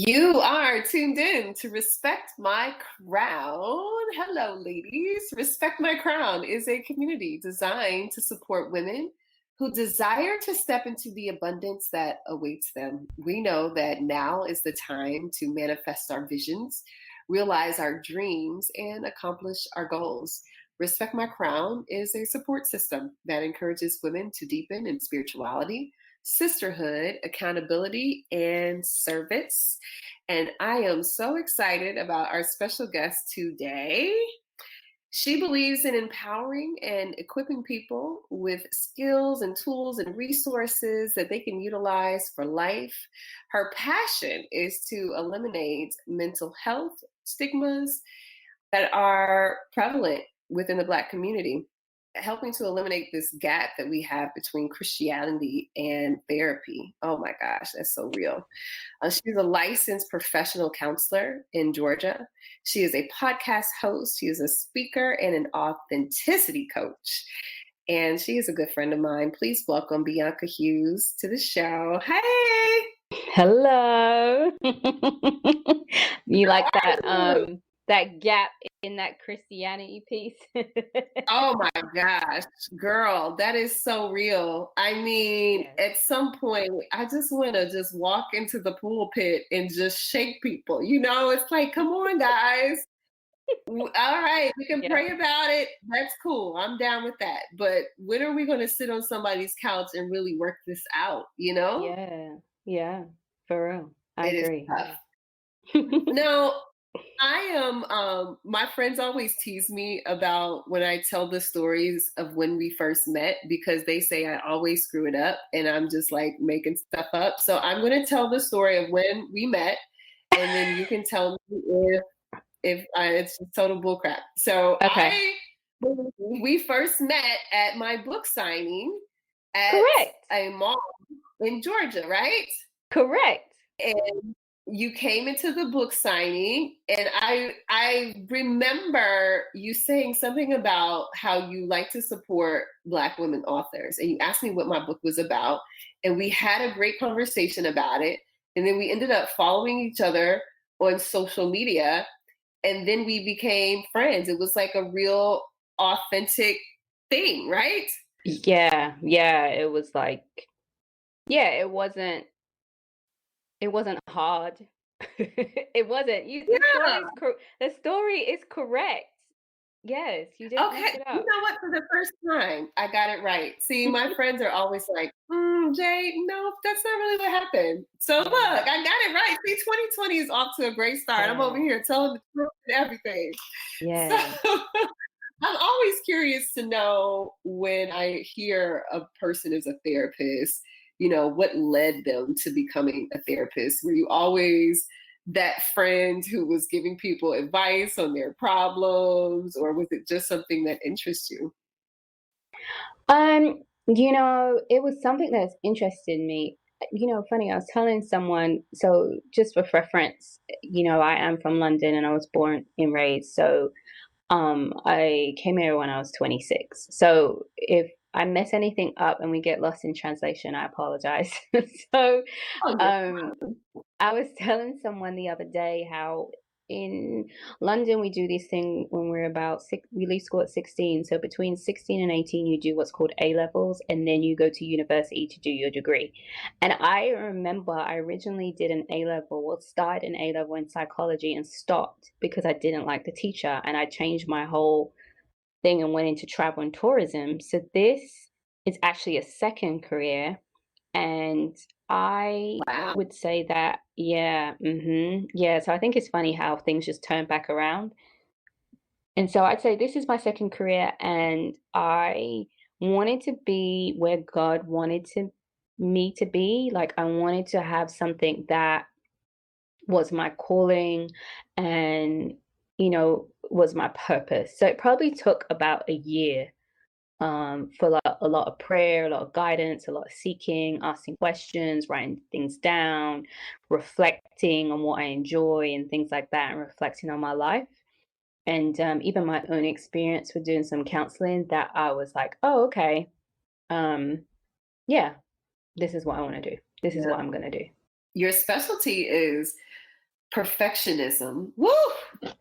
You are tuned in to Respect My Crown. Hello, ladies. Respect My Crown is a community designed to support women who desire to step into the abundance that awaits them. We know that now is the time to manifest our visions, realize our dreams, and accomplish our goals. Respect My Crown is a support system that encourages women to deepen in spirituality, sisterhood, accountability, and service. And I am so excited about our special guest today. She believes in empowering and equipping people with skills and tools and resources that they can utilize for life. Her passion is to eliminate mental health stigmas that are prevalent within the Black community, helping to eliminate this gap that we have between Christianity and therapy. Oh my gosh, that's so real. She's a licensed professional counselor in Georgia. She is a podcast host. She is a speaker and an authenticity coach. And she is a good friend of mine. Please welcome Bianca Hughes to the show. Hey! Hello. You like that gap in that Christianity piece? Oh my gosh, girl, that is so real. I mean, Yes. at some point, I just want to just walk into the pulpit and just shake people. You know, it's like, come on, guys. All right, we can Yeah. pray about it. That's cool. I'm down with that. But when are we going to sit on somebody's couch and really work this out? You know, Yeah, for real. I it is agree. tough. Now, I am, my friends always tease me about when I tell the stories of when we first met because they say I always screw it up and I'm just like making stuff up. So I'm going to tell the story of when we met and then you can tell me if it's just total bullcrap. So Okay. we first met at my book signing at Correct. a mall in Georgia, right? Correct. And you came into the book signing and I remember you saying something about how you like to support Black women authors, and you asked me what my book was about, and we had a great conversation about it, and then we ended up following each other on social media, and then we became friends. It was like a real authentic thing, right? Yeah, it was like, it wasn't hard. It wasn't. Yeah. The story is correct. Yes, you didn't mess Okay, it you up. know what? For the first time, I got it right. See, my friends are always like, Jay, no, that's not really what happened. So look, Yeah. I got it right. See, 2020 is off to a great start. I'm over Yeah. here telling the truth and everything. So Yeah. I'm always curious to know when I hear a person is a therapist, you know, what led them to becoming a therapist? Were you always that friend who was giving people advice on their problems, or was it just something that interests you? It was something that's interested me. Funny, I was telling someone, so just for reference, I am from London and I was born and raised. So I came here when I was 26. So if I mess anything up and we get lost in translation, I apologize. So Oh, you're um I was telling someone the other day how in London we do this thing when we're about six, we leave school at 16. So between 16 and 18, you do what's called A levels, and then you go to university to do your degree. And I remember I originally did an A level, well, started an A level in psychology and stopped because I didn't like the teacher, and I changed my whole thing and went into travel and tourism. So this is actually a second career, and I wow. would say that, yeah. So I think it's funny how things just turn back around. And so I'd say this is my second career, and I wanted to be where God wanted me to be. Like I wanted to have something that was my calling and, was my purpose. So it probably took about a year for a lot of prayer, a lot of guidance, a lot of seeking, asking questions, writing things down, reflecting on what I enjoy and things like that, and reflecting on my life. And even my own experience with doing some counseling, that I was like, oh, okay, um, yeah, this is what I want to do. This is Yeah. what I'm going to do. Your specialty is Perfectionism. Woo!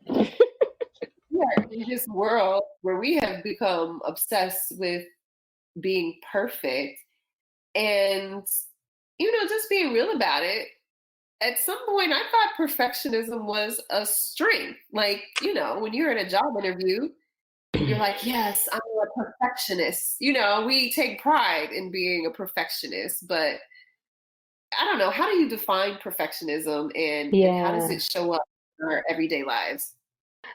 We are in this world where we have become obsessed with being perfect and, just being real about it. At some point, I thought perfectionism was a strength. Like, when you're in a job interview, you're like, yes, I'm a perfectionist. We take pride in being a perfectionist, but I don't know. How do you define perfectionism and how does Yeah. it show up in our everyday lives?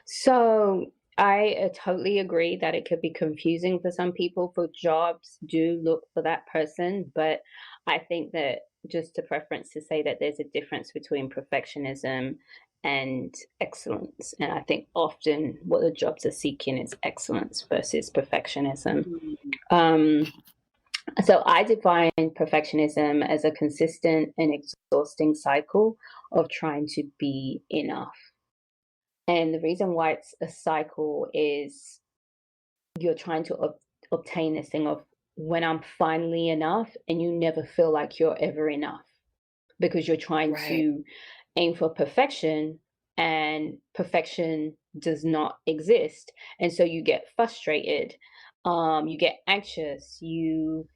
So I totally agree that it could be confusing for some people. For jobs, do look for that person, but I think that just a preference to say that there's a difference between perfectionism and excellence. And I think often what the jobs are seeking is excellence versus perfectionism. Mm, Um, so I define perfectionism as a consistent and exhausting cycle of trying to be enough. And the reason why it's a cycle is you're trying to obtain this thing of when I'm finally enough, and you never feel like you're ever enough because you're trying right. to aim for perfection, and perfection does not exist. And so you get frustrated, you get anxious, you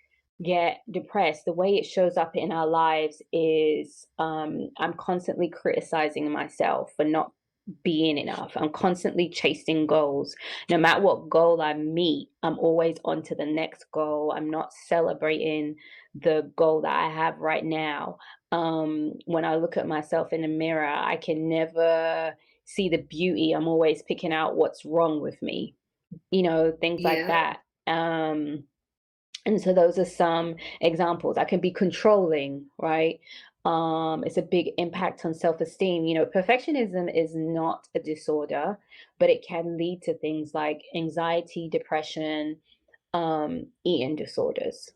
get depressed. The way it shows up in our lives is I'm constantly criticizing myself for not being enough. I'm constantly chasing goals. No matter what goal I meet, I'm always on to the next goal. I'm not celebrating the goal that I have right now. When I look at myself in the mirror, I can never see the beauty. I'm always picking out what's wrong with me, things like Yeah. that. And so those are some examples. I can be controlling, right? It's a big impact on self-esteem. Perfectionism is not a disorder, but it can lead to things like anxiety, depression, eating disorders.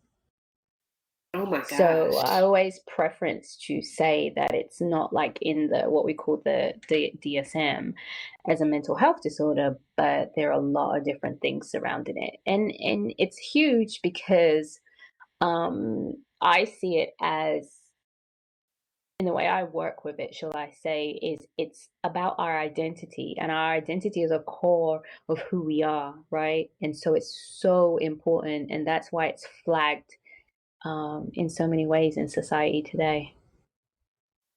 Oh my So gosh. I always preference to say that it's not like in the what we call the DSM as a mental health disorder, but there are a lot of different things surrounding it. And it's huge because I see it as, and the way I work with it, shall I say, is it's about our identity, and our identity is a core of who we are, right? And so it's so important, and that's why it's flagged in so many ways in society today.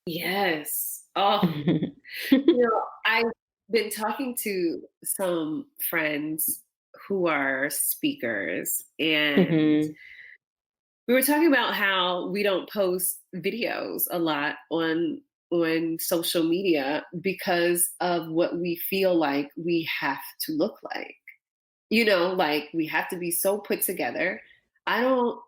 Yes. Oh, I've been talking to some friends who are speakers, and Hmm. we were talking about how we don't post videos a lot on social media because of what we feel like we have to look like. Like we have to be so put together. I don't,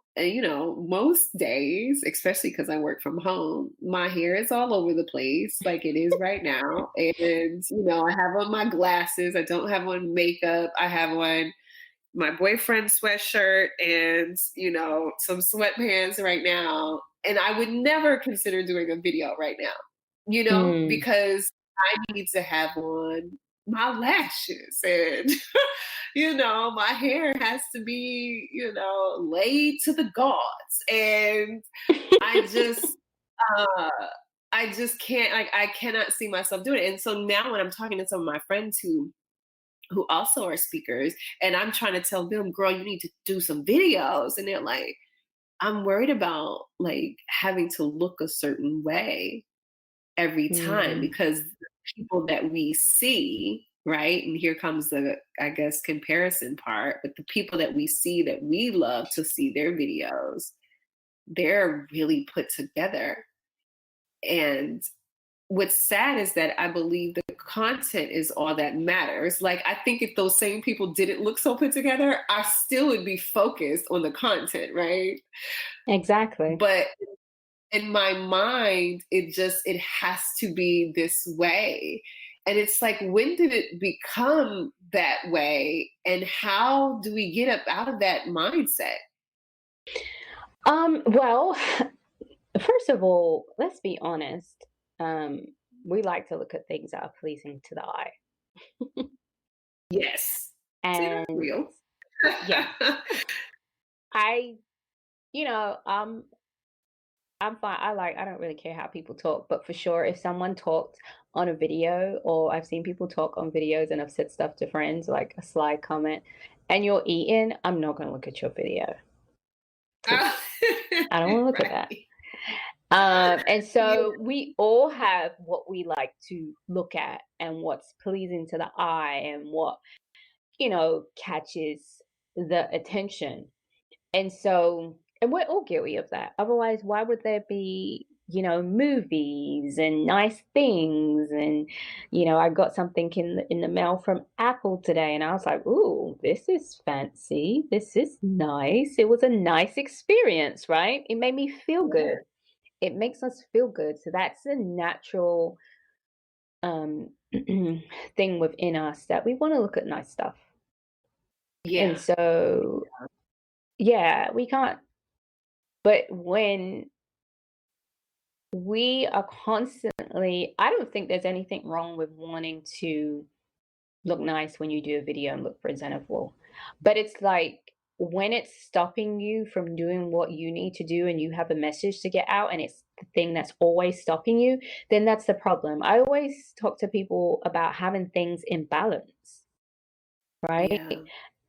most days, especially because I work from home, my hair is all over the place like it is right now. And, I have on my glasses. I don't have on makeup. I have on my boyfriend's sweatshirt and, some sweatpants right now. And I would never consider doing a video right now, Mm. because I need to have on my lashes and, my hair has to be, laid to the gods. And I just, uh, I just can't, like, I cannot see myself doing it. And so now when I'm talking to some of my friends who also are speakers, and I'm trying to tell them, girl, you need to do some videos. And they're like, I'm worried about like having to look a certain way every time Mm. because the people that we see, right? And here comes the, I guess, comparison part, but the people that we see that we love to see their videos, they're really put together. And what's sad is that I believe the content is all that matters. Like, I think if those same people didn't look so put together, I still would be focused on the content, right? Exactly. But in my mind, it has to be this way. And it's like, when did it become that way? And how do we get up out of that mindset? Well, first of all, let's be honest. Um, we like to look at things that are pleasing to the eye. Yes. See, that's And real. yeah, I, you know, um, I'm fine. I don't really care how people talk, but for sure, if someone talked on a video, or I've seen people talk on videos and I've said stuff to friends, like a sly comment, and you're eating, I'm not going to look at your video because Oh, I don't want to look at that. right. And Yeah. so we all have what we like to look at and what's pleasing to the eye and what, catches the attention. And so, and we're all guilty of that. Otherwise, why would there be, movies and nice things? And, I got something in the mail from Apple today, and I was like, "Ooh, this is fancy. This is nice." It was a nice experience, right? It made me feel good. It makes us feel good. So that's a natural um thing within us that we want to look at nice stuff. And Yeah. so, yeah, we can't. But when we are constantly, I don't think there's anything wrong with wanting to look nice when you do a video and look presentable. But it's like when it's stopping you from doing what you need to do and you have a message to get out and it's the thing that's always stopping you, then that's the problem. I always talk to people about having things in balance, right? Yeah.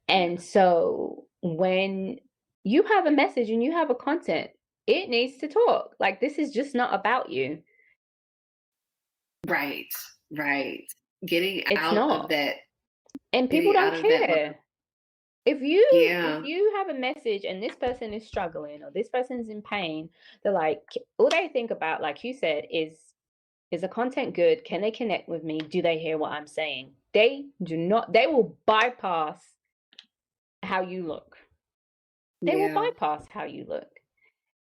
And so when you have a message and you have a content, it needs to talk. Like this is just not about you. Right. Right. Getting It's out of not. that, And people getting out don't of that. care. If Yeah. you have a message and this person is struggling or this person is in pain, they're like all they think about, like you said, is the content good? Can they connect with me? Do they hear what I'm saying? They do not, they will bypass how you look. They will Yeah. bypass how you look.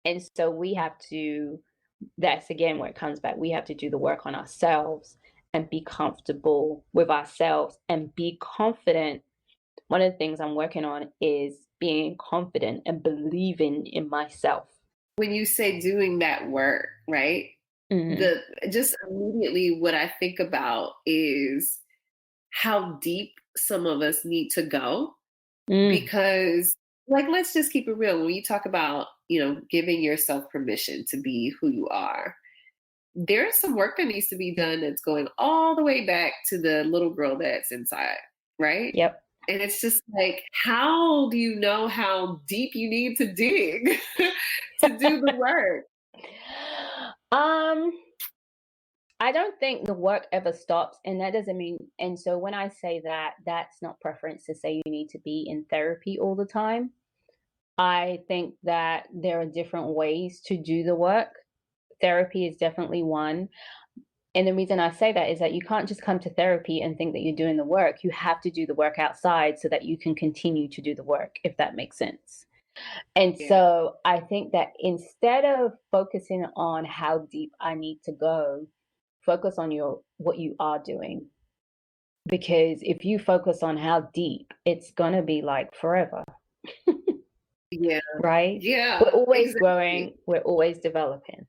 And so we have to, that's again where it comes back. We have to do the work on ourselves and be comfortable with ourselves and be confident. One of the things I'm working on is being confident and believing in myself. When you say doing that work, right? Mm, The just immediately what I think about is how deep some of us need to go, mm, because like let's just keep it real. When you talk about, giving yourself permission to be who you are, there's some work that needs to be done that's going all the way back to the little girl that's inside, right? yep. And it's just like, how do you know how deep you need to dig to do the work? um, I don't think the work ever stops, and that doesn't mean. And so when I say that, that's not preference to say you need to be in therapy all the time. I think that there are different ways to do the work. Therapy is definitely one. And the reason I say that is that you can't just come to therapy and think that you're doing the work. You have to do the work outside so that you can continue to do the work, if that makes sense. And Yeah. so I think that instead of focusing on how deep I need to go, focus on your what you are doing. Because if you focus on how deep, it's gonna be like forever, Yeah. right? We're Yeah, always exactly. growing, we're always developing.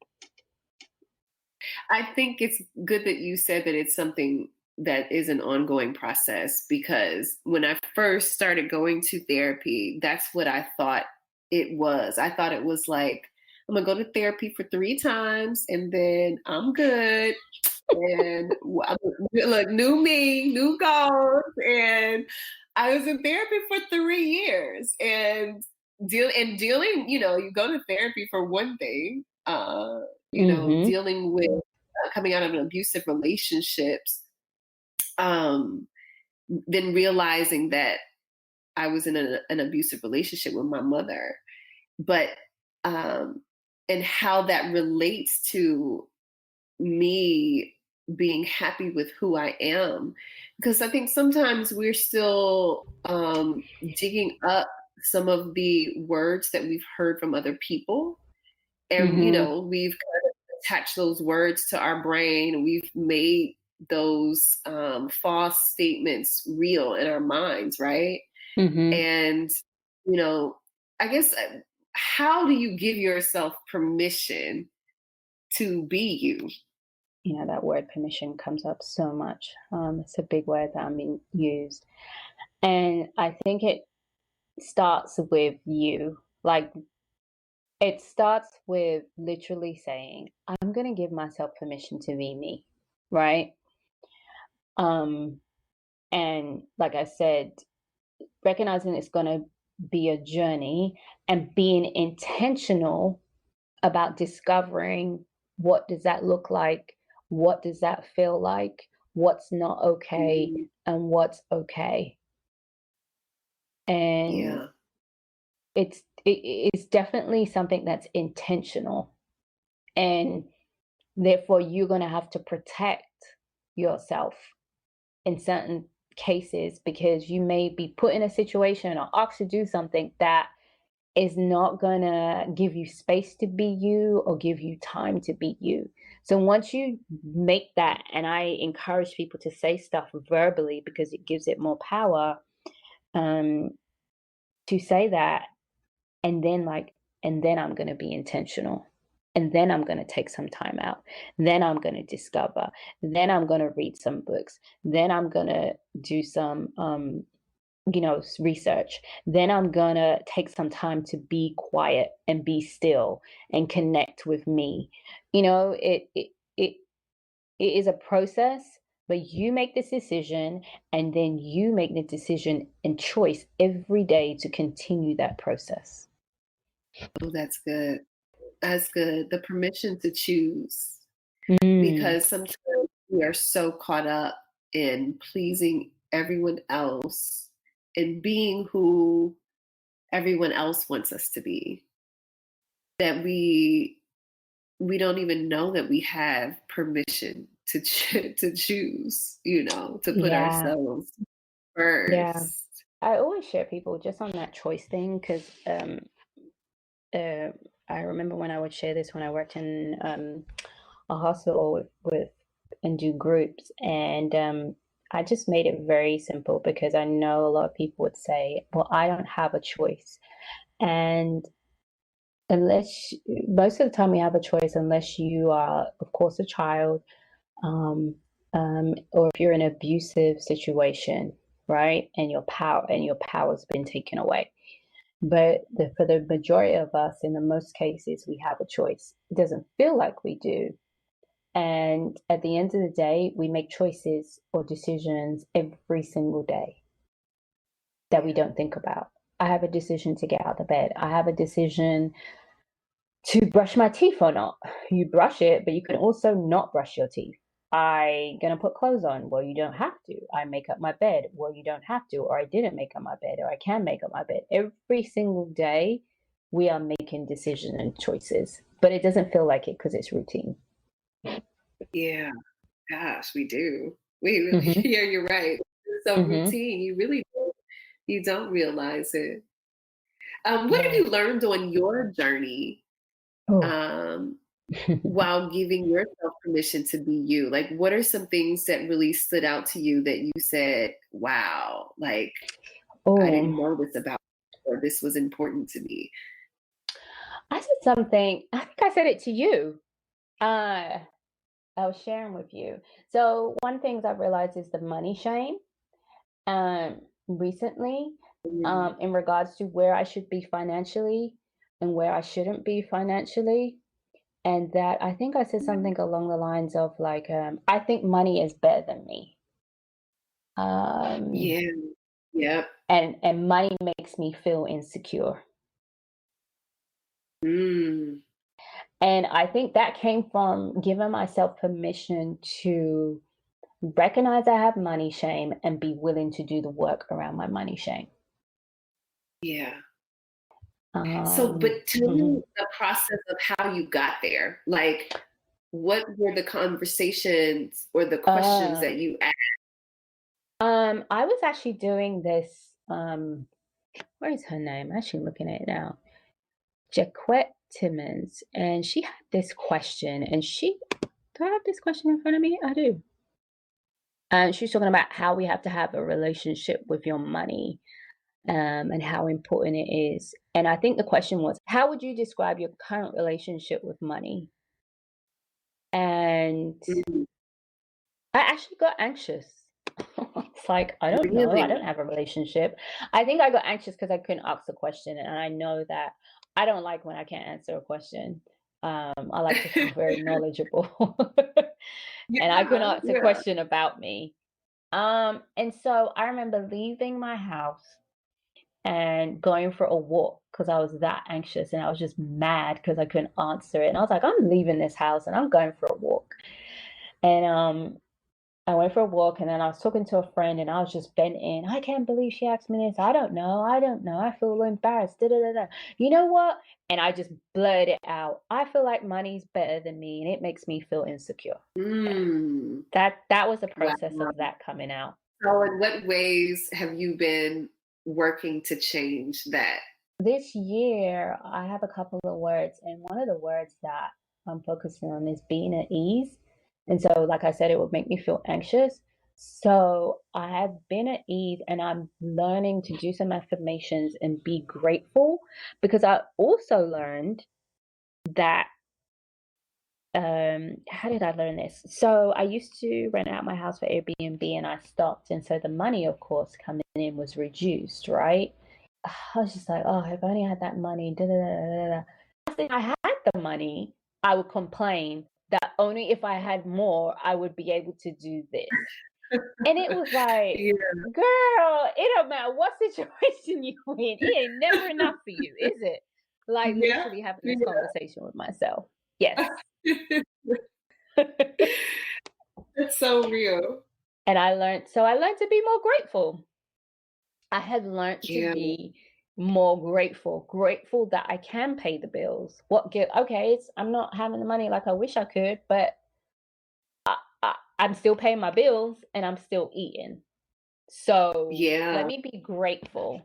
I think it's good that you said that it's something that is an ongoing process, because when I first started going to therapy, that's what I thought it was. I thought it was like, I'm gonna go to therapy for 3 times and then I'm good. And look, new me, new goals. And I was in therapy for 3 years and dealing, you go to therapy for one thing, Mhm. dealing with coming out of an abusive relationships, um, then realizing that I was in an abusive relationship with my mother, but um, and how that relates to me being happy with who I am. Because I think sometimes we're still digging up some of the words that we've heard from other people. And, Mhm. we've kind of attached those words to our brain. We've made those false statements real in our minds, right? Mhm. And, you know, I guess, how do you give yourself permission to be you? That word permission comes up so much. It's a big word that I'm being used. And I think it starts with you. Like It starts with literally saying, "I'm gonna give myself permission to be me," right? Um, and like I said, recognizing it's gonna be a journey and being intentional about discovering what does that look like, what does that feel like, what's not okay, Mhm. and what's okay. And Yeah. it's definitely something that's intentional, and therefore you're going to have to protect yourself in certain cases because you may be put in a situation or asked to do something that is not going to give you space to be you or give you time to be you. So once you make that, and I encourage people to say stuff verbally because it gives it more power, um, to say that, and then and then I'm going to be intentional. And then I'm going to take some time out. Then I'm going to discover. Then I'm going to read some books. Then I'm going to do some research. Then I'm gonna take some time to be quiet and be still and connect with me. It is a process, but you make this decision, and then you make the decision and choice every day to continue that process. Oh, that's good. That's good. The permission to choose, Mm, because sometimes we are so caught up in pleasing everyone else and being who everyone else wants us to be, that we don't even know that we have permission to to choose, to put yeah, ourselves yeah. first. I always share people just on that choice thing because uh, I remember when I would share this when I worked in a hospital with and do groups, and I just made it very simple because I know a lot of people would say, "Well, I don't have a choice," and most of the time we have a choice unless you are, of course, a child, um, or if you're in an abusive situation, right, and your power's been taken away. But for the majority of us, in the most cases, we have a choice. It doesn't feel like we do. And at the end of the day, we make choices or decisions every single day that we Yeah. don't think about. I have a decision to get out of bed. I have a decision to brush my teeth or not. You brush it, but you can also not brush your teeth. I gonna put clothes on. Well, you don't have to. I make up my bed. Well, you don't have to. Or I didn't make up my bed. Or I can make up my bed. Every single day, we are making decisions and choices, but it doesn't feel like it because it's routine. Yeah. Gosh, we do. We really, Hmm. yeah, you're right. It's so Hmm. routine. You don't realize it. What have Yeah. you learned on your journey, Oh. um, while giving yourself permission to be you? Like, what are some things that really stood out to you that you said, wow, like, I Oh, didn't know this about, or this was important to me? I said something. I think I said it to you. Uh, I was sharing with you. So one things I've realized is the money shame. Recently, Mm, in regards to where I should be financially and where I shouldn't be financially, and that I think I said yeah. something along the lines of like, I think money is better than me. Um, Yeah. Yep. and money makes me feel insecure. Mm, And I think that came from giving myself permission to recognize I have money shame and be willing to do the work around my money shame. yeah. So, but tell me Mhm. the process of how you got there. Like, what were the conversations or the questions Uh, that you asked? I was actually doing this. What is her name? I'm actually looking at it now. Jaquette Timmons, and she had this question, and she do I have this question in front of me? I do. And she's talking about how we have to have a relationship with your money, and how important it is. And I think the question was, how would you describe your current relationship with money? And Mm, I actually got anxious. It's like, I don't know. I don't really? have a relationship. I think I got anxious because I couldn't ask the question. And I know that I don't like when I can't answer a question. I like to feel very knowledgeable. And I couldn't Yeah, answer a yeah. question about me. And so I remember leaving my house and going for a walk because I was that anxious and I was just mad because I couldn't answer it. And I was like, I'm leaving this house and I'm going for a walk. And I went for a walk and then I was talking to a friend and I was just venting. I can't believe she asked me this. I don't know. I don't know. I feel embarrassed. Da, da, da, da. You know what? And I just blurted it out. I feel like money's better than me and it makes me feel insecure. Yeah. Mm, That was the process wow. of that coming out. So, in what ways have you been working to change that? This year, I have a couple of words, and one of the words that I'm focusing on is being at ease. And so, like I said, it would make me feel anxious. So I have been at ease, and I'm learning to do some affirmations and be grateful because I also learned that how did I learn this? So I used to rent out my house for Airbnb and I stopped. And so the money, of course, coming in was reduced, right? I was just like, oh, if I only had that money, da da da da da. Last thing I had the money, I would complain that only if I had more, I would be able to do this. And it was like, Yeah, girl, it don't matter what situation you in, it ain't never enough for you, is it? Like yeah, literally having this yeah. conversation with myself. Yes. It's so real. And I learned to be more grateful. I had learned to Yeah, be more grateful that I can pay the bills. What guilt? Okay, I'm not having the money like I wish I could, but I'm still paying my bills and I'm still eating. So let yeah, me be grateful.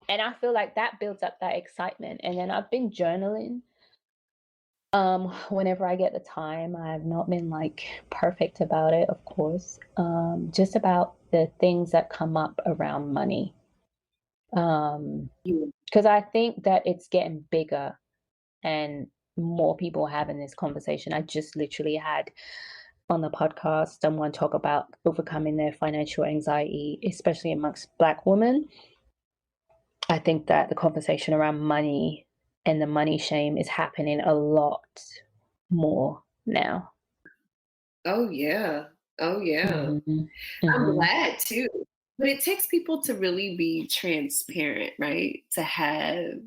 And I feel like that builds up that excitement. And then I've been journaling. Whenever I get the time, I've not been like perfect about it, of course. Just about the things that come up around money. Um, yeah. because I think that it's getting bigger and more people having this conversation. I just literally had on the podcast someone talk about overcoming their financial anxiety, especially amongst Black women. I think that the conversation around money and the money shame is happening a lot more now. Oh, yeah. Oh, yeah. Mhm. I'm Mhm. glad too. But it takes people to really be transparent, right? To have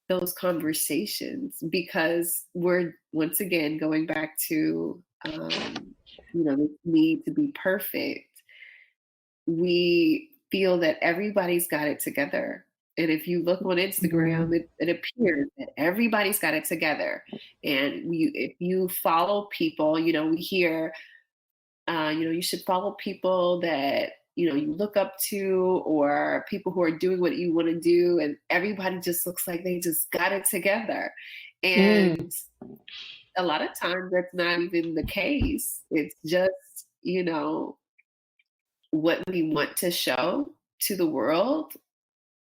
those conversations because we're once again going back to this need to be perfect. We feel that everybody's got it together. And if you look on Mhm. Instagram, it appears that everybody's got it together. And if you follow people, we hear, you should follow people that, you look up to or people who are doing what you want to do. And everybody just looks like they just got it together. Mm. And a lot of times that's not even the case. It's just, what we want to show to the world,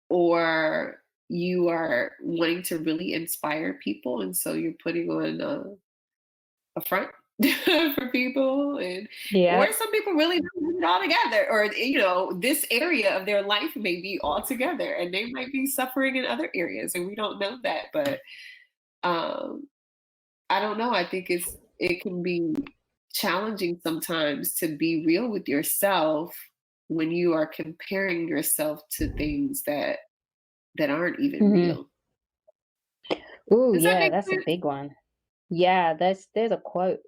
or you are wanting to really inspire people. And so you're putting on a front for people, and or Yep. some people really don't have it all together, or this area of their life may be all together and they might be suffering in other areas and we don't know that. But um I don't know. I think it can be challenging sometimes to be real with yourself when you are comparing yourself to things that aren't even Mhm. real. Ooh, Does that yeah, make that's a sense? big one. Yeah, there's a quote,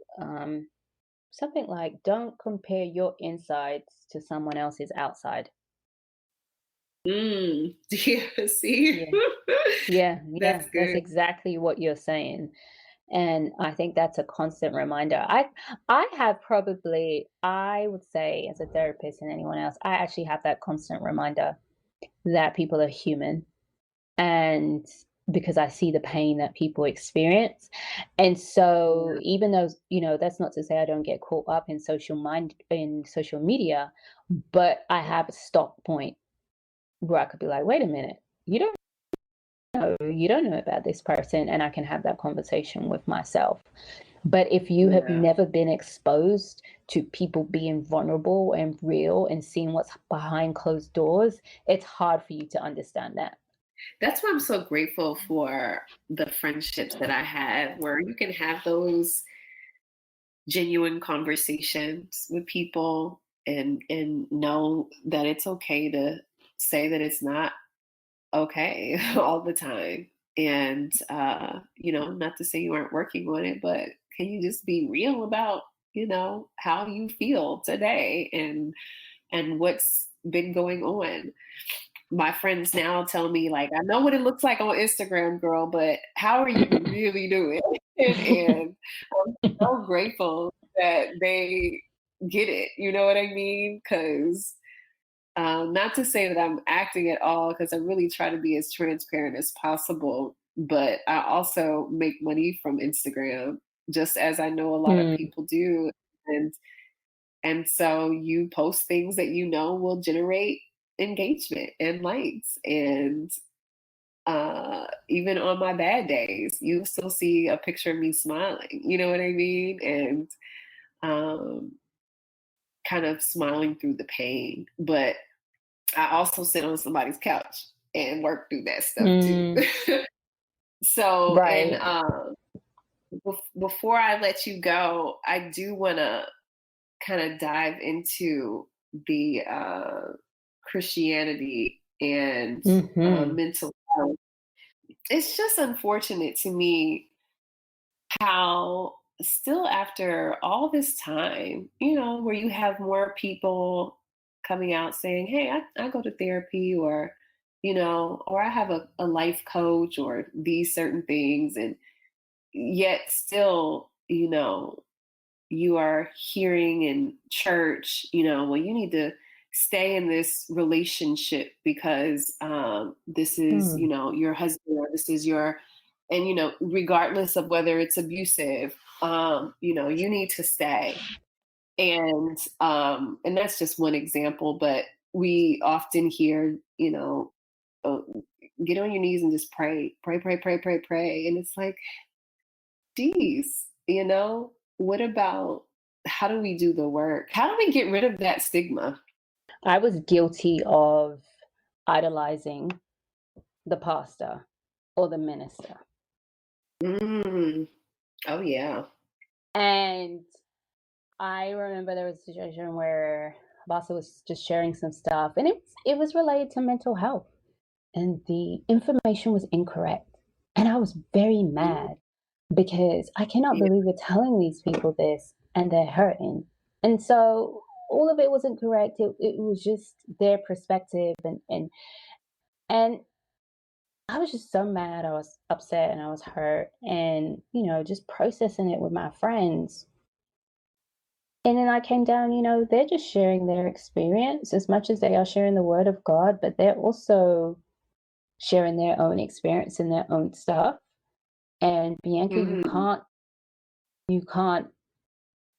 something like, "Don't compare your insides to someone else's outside." Mm. Yeah, see? Yeah. Yeah, yeah, That's that's good. exactly what you're saying, and I think that's a constant reminder. I have probably I would say as a therapist and anyone else, I actually have that constant reminder that people are human, and because I see the pain that people experience. And so Yeah. even though, that's not to say I don't get caught up in social media, but I have a stop point where I could be like, wait a minute, you don't know about this person, and I can have that conversation with myself. But if you have Yeah. never been exposed to people being vulnerable and real and seeing what's behind closed doors, it's hard for you to understand that. That's why I'm so grateful for the friendships that I have, where you can have those genuine conversations with people and know that it's okay to say that it's not okay all the time. And not to say you aren't working on it, but can you just be real about, how you feel today and what's been going on? My friends now tell me, like, I know what it looks like on Instagram, girl, but how are you really doing? And I'm so grateful that they get it. You know what I mean? Because not to say that I'm acting at all, because I really try to be as transparent as possible. But I also make money from Instagram, just as I know a lot of Mm, people do. And and so you post things that you know will generate engagement and likes. And even on my bad days, you still see a picture of me smiling. You know what I mean? And um, kind of smiling through the pain. But I also sit on somebody's couch and work through that stuff too. mm, So, and right. before I let you go, I do want to kind of dive into the Christianity and Hmm. mental health. It's just unfortunate to me how still after all this time, where you have more people coming out saying, hey, I go to therapy, or I have a life coach, or these certain things. And yet still, you are hearing in church, well, you need to stay in this relationship because this is, Mm, your husband, or this is your, and, regardless of whether it's abusive, you need to stay. And that's just one example, but we often hear, oh, get on your knees and just pray, pray, pray, pray, pray, pray. And it's like, geez, what about how do we do the work? How do we get rid of that stigma? I was guilty of idolizing the pastor or the minister. Mm. Oh, yeah. And I remember there was a situation where Vasa was just sharing some stuff, and it was related to mental health, and the information was incorrect. And I was very Mm. mad because I cannot Yeah. believe we're telling these people this and they're hurting. And so all of it wasn't correct. It was just their perspective, and I was just so mad. I was upset and I was hurt, and just processing it with my friends. And then I came down, they're just sharing their experience as much as they are sharing the word of God, but they're also sharing their own experience and their own stuff. And Bianca, Mm. you can't,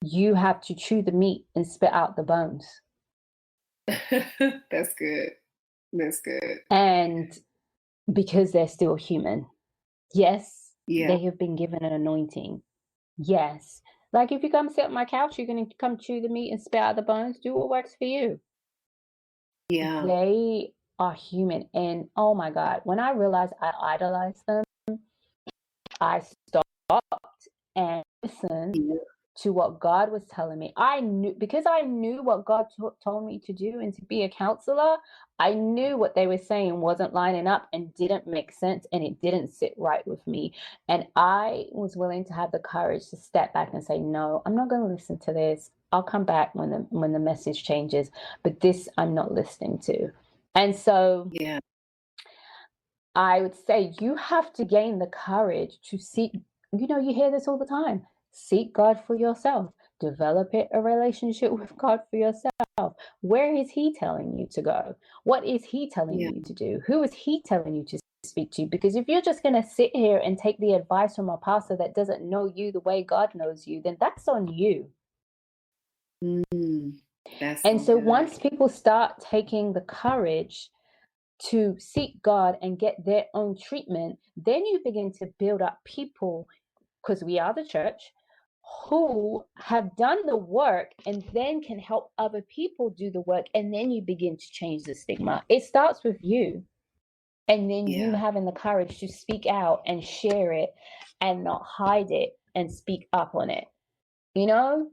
you have to chew the meat and spit out the bones. That's good. That's good. And because they're still human. Yes, Yeah. they have been given an anointing. Yes. Like if you come sit on my couch, you're going to come chew the meat and spit out the bones. Do what works for you. Yeah. They are human. And oh my God, when I realized I idolized them, I stopped and listened Yeah. to what God was telling me. I knew, because I knew what God told me to do and to be a counselor, I knew what they were saying wasn't lining up and didn't make sense and it didn't sit right with me. And I was willing to have the courage to step back and say, no, I'm not going to listen to this. I'll come back when the message changes, but this I'm not listening to. And so Yeah. I would say you have to gain the courage to seek, you hear this all the time. Seek God for yourself. Develop a relationship with God for yourself. Where is He telling you to go? What is He telling Yeah. you to do? Who is He telling you to speak to? Because if you're just going to sit here and take the advice from a pastor that doesn't know you the way God knows you, then that's on you. Mm. That's And so so good. once people start taking the courage to seek God and get their own treatment, then you begin to build up people, because we are the church, who have done the work and then can help other people do the work. And then you begin to change the stigma. It starts with you. And then you Yeah. having the courage to speak out and share it and not hide it and speak up on it, you know?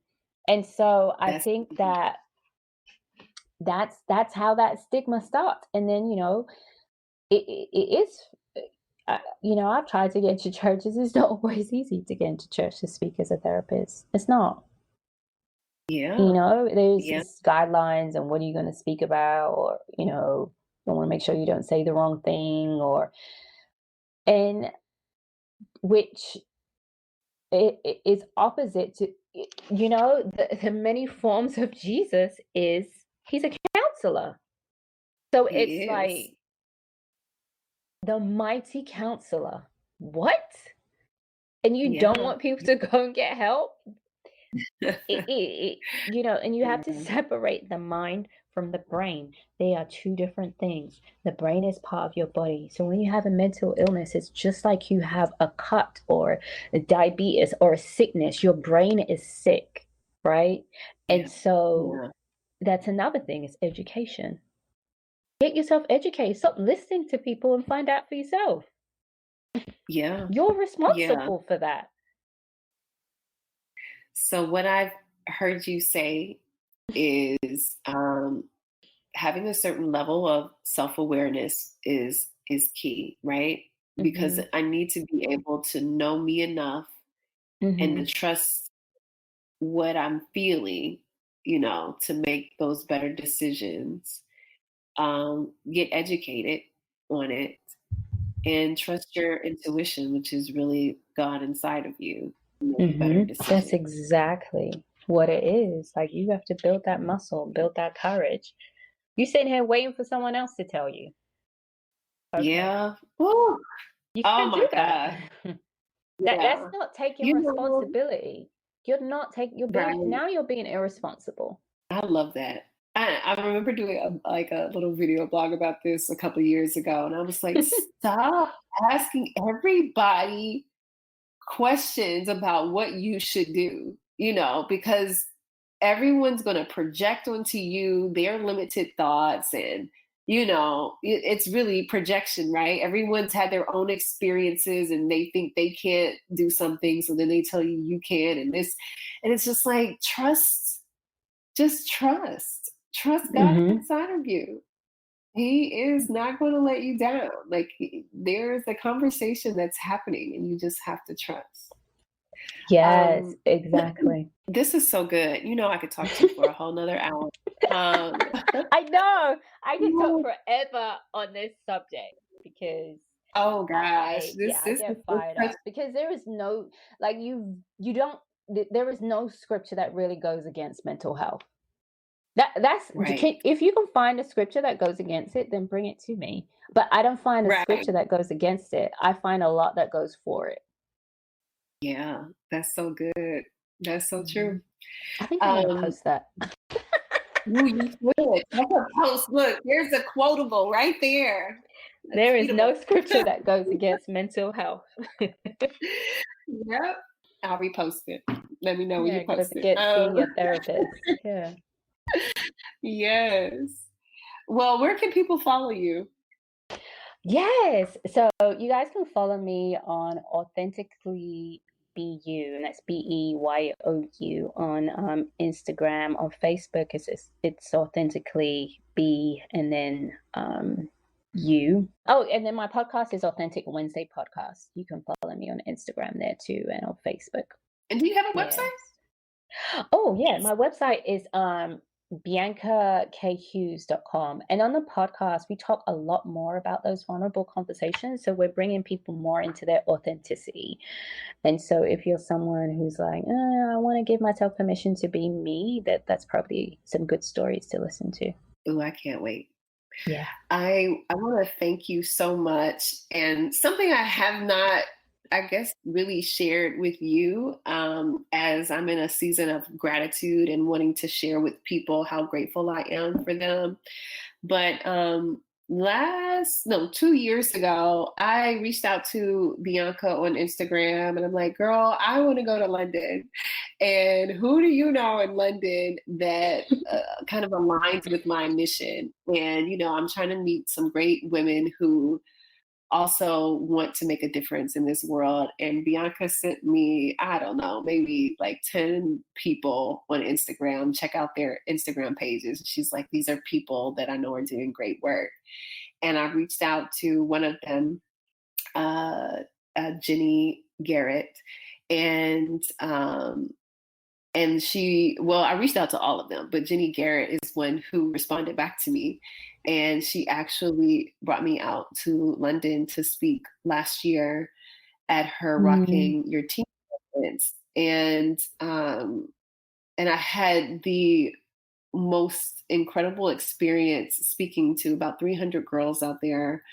And so I That's think that that's how that stigma starts. And then, it is, I've tried to get into churches. It's not always easy to get into church to speak as a therapist. It's not. yeah. There's Yeah. these guidelines and what are you going to speak about, or, you want to make sure you don't say the wrong thing, and which it is opposite to, the many forms of Jesus is he's a counselor. So He it's is. like the mighty counselor. What? And you don't Yeah. want people to go and get help? And you have to Yeah. separate the mind from the brain. They are two different things. The brain is part of your body. So when you have a mental illness, it's just like you have a cut or a diabetes or a sickness. Your brain is sick, right? Yeah. And so Yeah. that's another thing is education. Get yourself educated. Stop listening to people and find out for yourself. Yeah. You're Yeah. responsible for that. So what I've heard you say is having a certain level of self-awareness is key, right? Because Mhm. I need to be able to know me enough and to Mhm. trust what I'm feeling, to make those better decisions. Get educated on it and trust your intuition, which is really God inside of you, to make better That's decisions. exactly what it is. Like you have to build that muscle, build that courage. You sitting here waiting for someone else to tell you. Okay. Yeah. Woo. You Oh can't my do that. God. That's Yeah. not taking You know, responsibility. You're not taking right. you're being irresponsible. I love that. I remember doing a little video blog about this a couple years ago, and I was like, stop asking everybody questions about what you should do, because everyone's going to project onto you their limited thoughts and it's really projection, right? Everyone's had their own experiences and they think they can't do something, so then they tell you you can, and it's just like trust God Mhm. inside of you. He is not going to let you down. Like there's a conversation that's happening and you just have to trust. Yes, Um, exactly. this is so good. I could talk to you for a whole nother hour. Um, I know. I could talk forever on this subject because oh gosh, I get this fired such up because there is no, like, you don't there is no scripture that really goes against mental health. That's right, if you can find a scripture that goes against it, then bring it to me. But I don't find a right. scripture that goes against it. I find a lot that goes for it. Yeah, that's so good. That's so true. Mhm. I think I'm gonna Um, post that. ooh, you should. That's a post. Look, there's a quotable right there. A There is no tweetable. scripture that goes against mental health. Yep. I'll repost it. Let me know when you Yeah, gotta post it. get seeing your therapist. Yeah. Yes. Well, where can people follow you? Yes. So you guys can follow me on Authentically Be You, and that's BEYOU on Instagram. On Facebook, it's Authentically Be and then You. Oh, and then my podcast is Authentic Wednesday Podcast. You can follow me on Instagram there too, and on Facebook. And do you have a website? Yes. Oh, yeah, my website is biancahughes.com. And on the podcast, we talk a lot more about those vulnerable conversations. So we're bringing people more into their authenticity. And so if you're someone who's like, I want to give myself permission to be me, that's probably some good stories to listen to. Oh, I can't wait. Yeah. I want to thank you so much. And something I have not, I guess, really shared with you, as I'm in a season of gratitude and wanting to share with people how grateful I am for them. But 2 years ago, I reached out to Bianca on Instagram and I'm like, girl, I want to go to London. And who do you know in London that kind of aligns with my mission? And, I'm trying to meet some great women who also want to make a difference in this world. And Bianca sent me, I don't know, maybe like 10 people on Instagram, check out their Instagram pages. She's like, these are people that I know are doing great work. And I reached out to one of them, uh, Jenny Garrett, and I reached out to all of them, but Jenny Garrett is one who responded back to me. And she actually brought me out to London to speak last year at her Mm, Rocking Your Team conference. And I had the most incredible experience speaking to about 300 girls out there.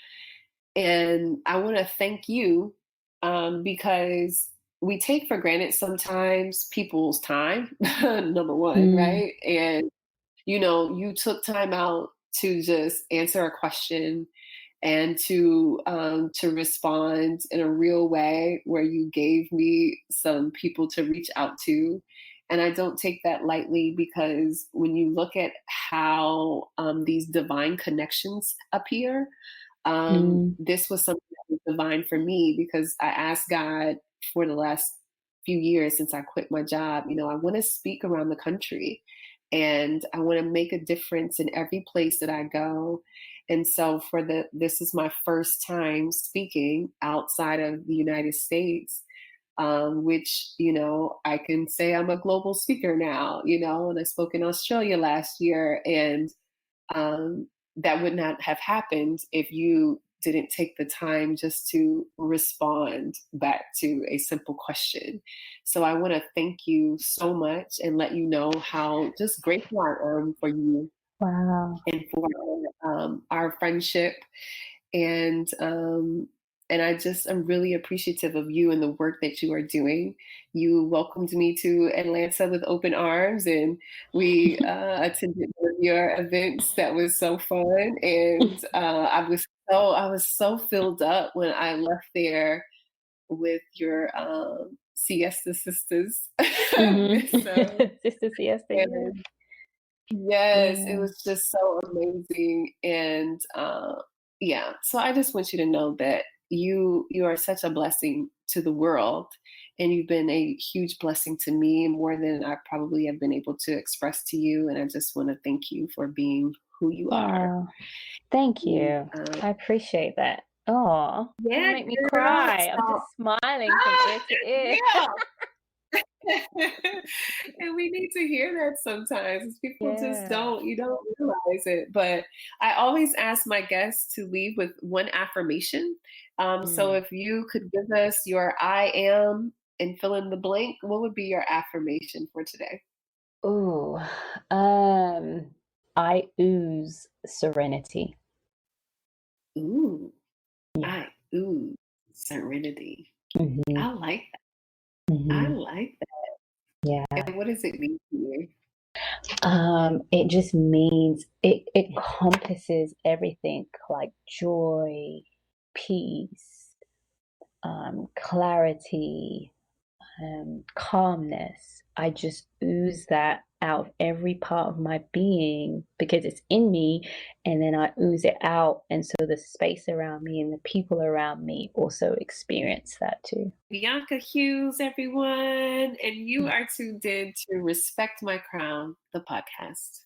And I want to thank you, because we take for granted sometimes people's time, number one, mm, right? And, you took time out to just answer a question and to respond in a real way where you gave me some people to reach out to. And I don't take that lightly, because when you look at how these divine connections appear, mm, this was something that was divine for me, because I asked God for the last few years since I quit my job. I want to speak around the country, and I want to make a difference in every place that I go. And so this is my first time speaking outside of the United States, which, I can say I'm a global speaker now, and I spoke in Australia last year. And um, that would not have happened if you didn't take the time just to respond back to a simple question. So I want to thank you so much and let you know how just grateful I am for you wow. and for our friendship. And I just am really appreciative of you and the work that you are doing. You welcomed me to Atlanta with open arms, and we attended one of your events. That was so fun, and I was so filled up when I left there with your siesta sisters. Hmm. So, Sister Siesta, yeah. and yes, it Yeah. was just so amazing. And yeah, so I just want you to know that you are such a blessing to the world, and you've been a huge blessing to me, more than I probably have been able to express to you. And I just want to thank you for being who you are. Oh, thank And, you. I appreciate that. Oh, you yeah, make me girl. cry. I'm just So, smiling from ear to ear. yeah. And we need to hear that sometimes, 'cause people just Yeah. you don't realize it. But I always ask my guests to leave with one affirmation. So Mm. if you could give us your I am and fill in the blank, what would be your affirmation for today? Ooh, um, I ooze serenity. Ooh, Yeah. I ooh, serenity. Mhm, I like that. I mhm. like that. Yeah. And what does it mean to you? It just means it encompasses everything like joy, peace, clarity, calmness. I just ooze that out of every part of my being because it's in me, and then I ooze it out. And so the space around me and the people around me also experience that too. Bianca Hughes, everyone, and you are tuned in to Respect My Crown, the podcast.